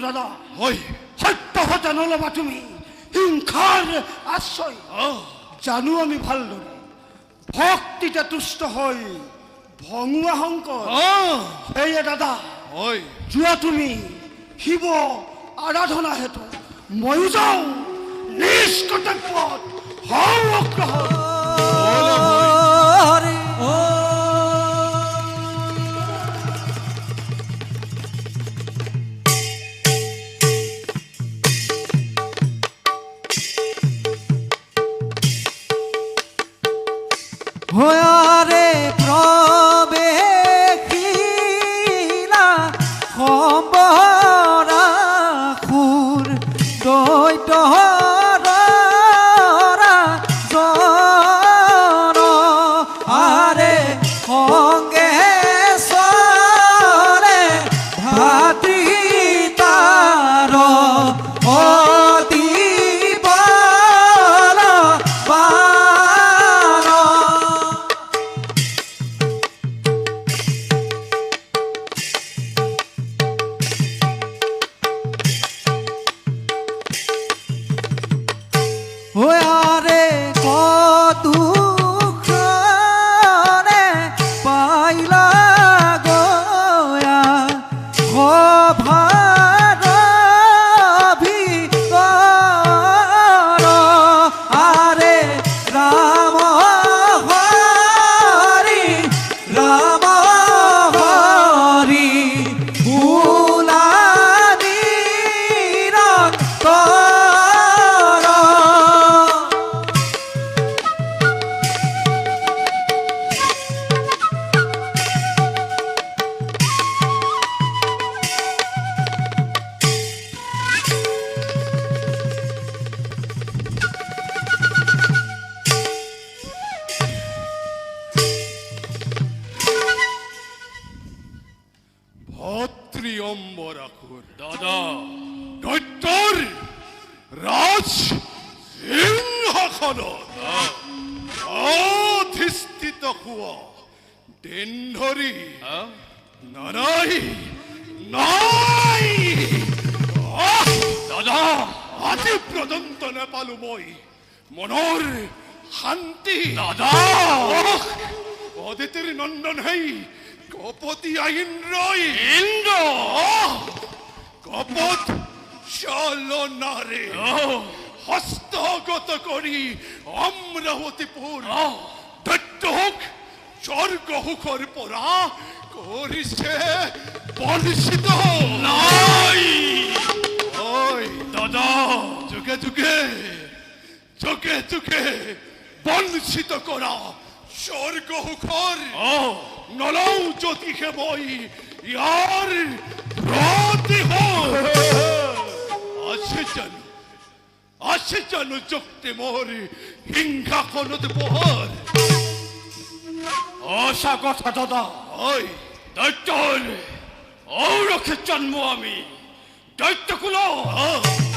দাদা হয় সত্য হতে নলবা তুমি হিংসাৰ আশ্ৰয় জানো আমি ভালদৰে ভক্তিতে তুষ্ট হৈ ভঙুৱা শংকৰ সেয়ে দাদা হয় যোৱা তুমি শিৱ আৰাধনা হেতু ময়ো যাওঁ নিজ কৰ্তব্যত হওঁ অগ্ৰসৰ হয়াৰে প্ৰবেশিলা সম্বৰা খুৰ দৈত্যৰা জন আৰে সংগে চৰে ভাতৃ তাৰ অতি বল হয়াৰে কদুখনে পাইলা গয়া সভাৰ ভিতৰ আৰে ৰাম হৰি ফুলানি ৰক্ত ভত্ৰী অম্বৰাসুৰ দাদা দৈত্যৰ ৰাজ সিংহাসনত অধিষ্ঠিত হোৱা দিন ধৰি নাই নাই দাদা আজি পৰ্যন্ত নাপালো মই মনৰ শান্তি দাদা অদিতিৰ নন্দন হেই কপতি ইন্দ্ৰই ইন্দ্ৰ কপত চলনাৰে হস্তগত কৰি অমৰাৱতীপুৰ দৈত্যক স্বৰ্গসুখৰ পৰা কৰিছে বঞ্চিত নাই ঐ দাদা যুগে যুগে যুগে যুগে বঞ্চিত কৰা স্বৰ্গসুখৰ নলও যদিহে মই ইয়াৰ প্ৰতিশোধ আছে জানো যুক্তি মোৰ সিংহাসনত বহাৰ সঁচা কথা দাদা ঐ দৈত্যৰ ঔৰক্ষে জন্ম আমি দৈত্যকুল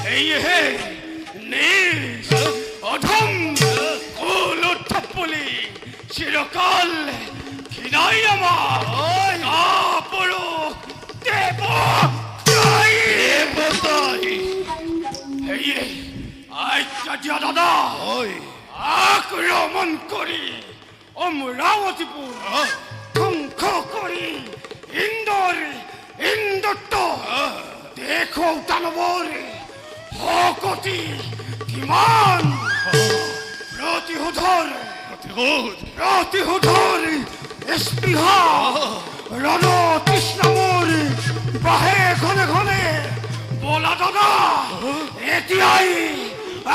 সেয়েহে নিজ অধম কুল উত্থাপলি চিৰকাল ঘৃণাই আমাৰ কাপৰো দেৱতাই সেয়ে আজ্ঞা দিয়া দাদা আক্ৰমণ কৰি অমৰাৱতীপুৰ ধ্বংস কৰি ইন্দ্ৰত্ব দেখো দানৱৰ শকতি কিমান প্ৰতিশোধৰ স্পৃহা ৰণ তৃষ্ণ মোৰ বাহে ঘনে ঘনে বলা দাদা এতিয়াই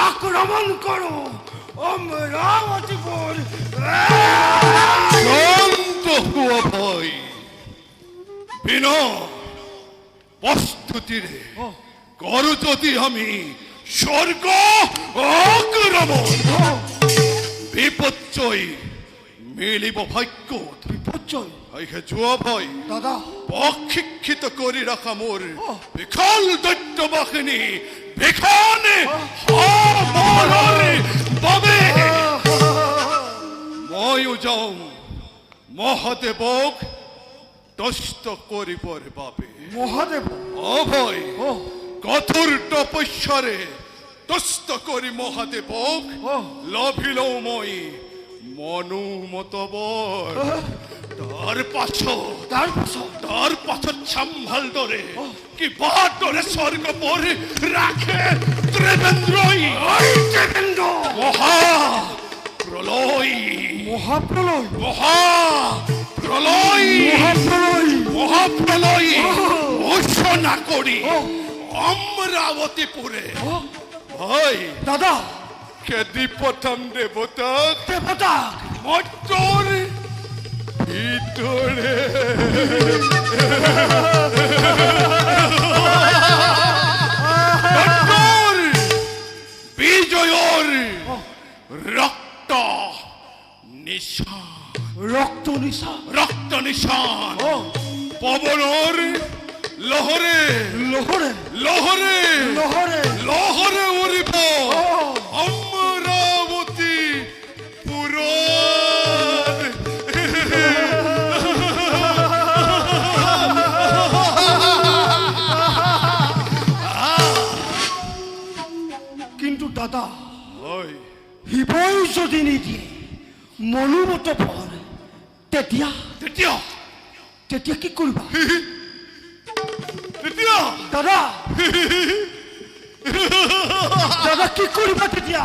আক্ৰমণ কৰো অমৰাৱতীপুৰ শান্ত হোৱা ভয় বিনা প্ৰস্তুতিৰে কৰো যদি আমি স্বৰ্গ আক্ৰমণ বিপৰ্যয় মিলিব ভাগ্যত বিপৰ্যয় যোৱা ভয় দাদা প্ৰশিক্ষিত কৰি ৰখা মোৰ বিশাল দৈত্য বাহিনী বিখানে বাবে ময়ো যাওঁ মহাদেৱক দষ্ট কৰিবৰ বাবে মহাদেৱ অভয় কঠোর তপস্যারে তুষ্ট করি মহাদেবক লভিল মই মনুমতবর তার পাছর সম্ভাল ধরে কি বাদ ধরে স্বর্গ পরে রাখে ত্রিবেন্দ্রই মহা প্রলয় ঘোষণা করি অমরাবতীপুরে ভাই দাদা কেদি প্রথম দেবতা মটর ভিতরে বিজয়র রক্ত নিশান পবনর লহরে উড়িব অমরাবতী পুর কিন্তু দাদা শিৱই যদি নিদিয়ে মনুমত ফল তেতিয়া কি কৰিবা দাদা কি কৰিবা তেতিয়া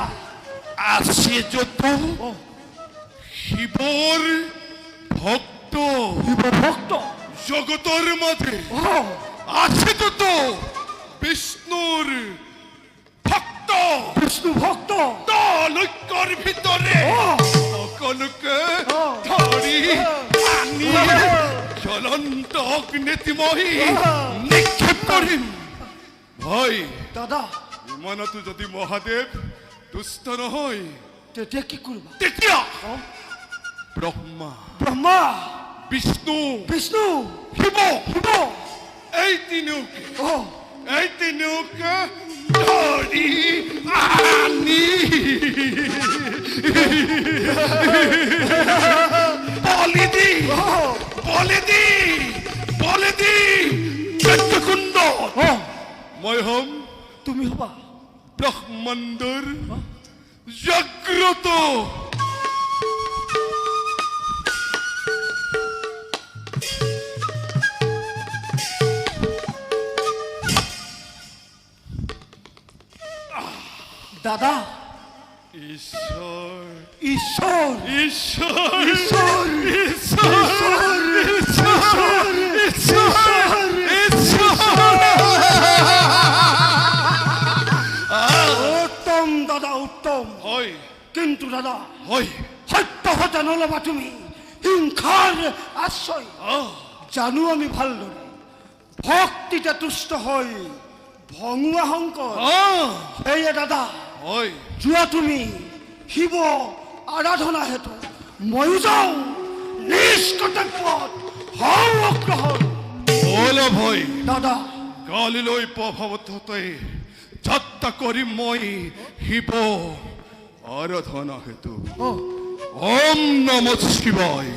আছে যত শিৱৰ ভক্ত জগতৰ মাঝে আছে যত বিষ্ণুর ভক্ত লক্ষ্যর ভিতরে সকলকে ধরি আনি জ্বলন্ত অগ্নিতিময়ী নিক্ষেপ করিম ভাই দাদা ইমানতো যদি মহাদেব দুষ্ট নহয় তেতিয়া কি কৰিবা তেতিয়া ব্রহ্মা বিষ্ণু শিব এই তিনিওকে ধরি আনি বলে দি যজ্ঞকুণ্ড মই হম তুমি হবা ব্রহ্মাণ্ডর জাগ্রত দাদা উত্তম দাদা উত্তম হয় কিন্তু দাদা হয় সত্য হতে নলবা তুমি হিংসাৰ আশ্ৰয় জানো আমি ভালদৰে ভক্তিতে তুষ্ট হৈ ভঙুৱা শংকৰ সেয়ে দাদা যোৱা তুমি শিৱ আৰাধনা হেতু ময়ো যাওঁ নিজ কৰ্তব্যত হওঁ অগ্ৰসৰ ভয় দাদা কালিলৈ প্ৰভাৱতে যাত্ৰা কৰি মই শিৱ আৰাধনা হেতু ওম নমঃ শিৱায়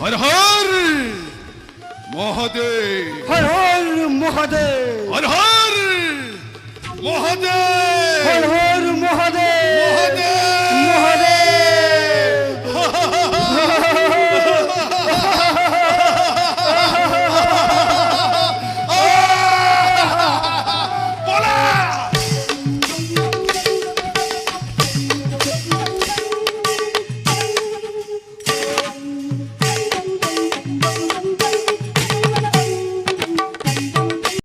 হৰ হৰ মহাদেৱ হৰ হৰ মহাদেৱ হৰ হৰ মহাদেৱ হৰ হৰ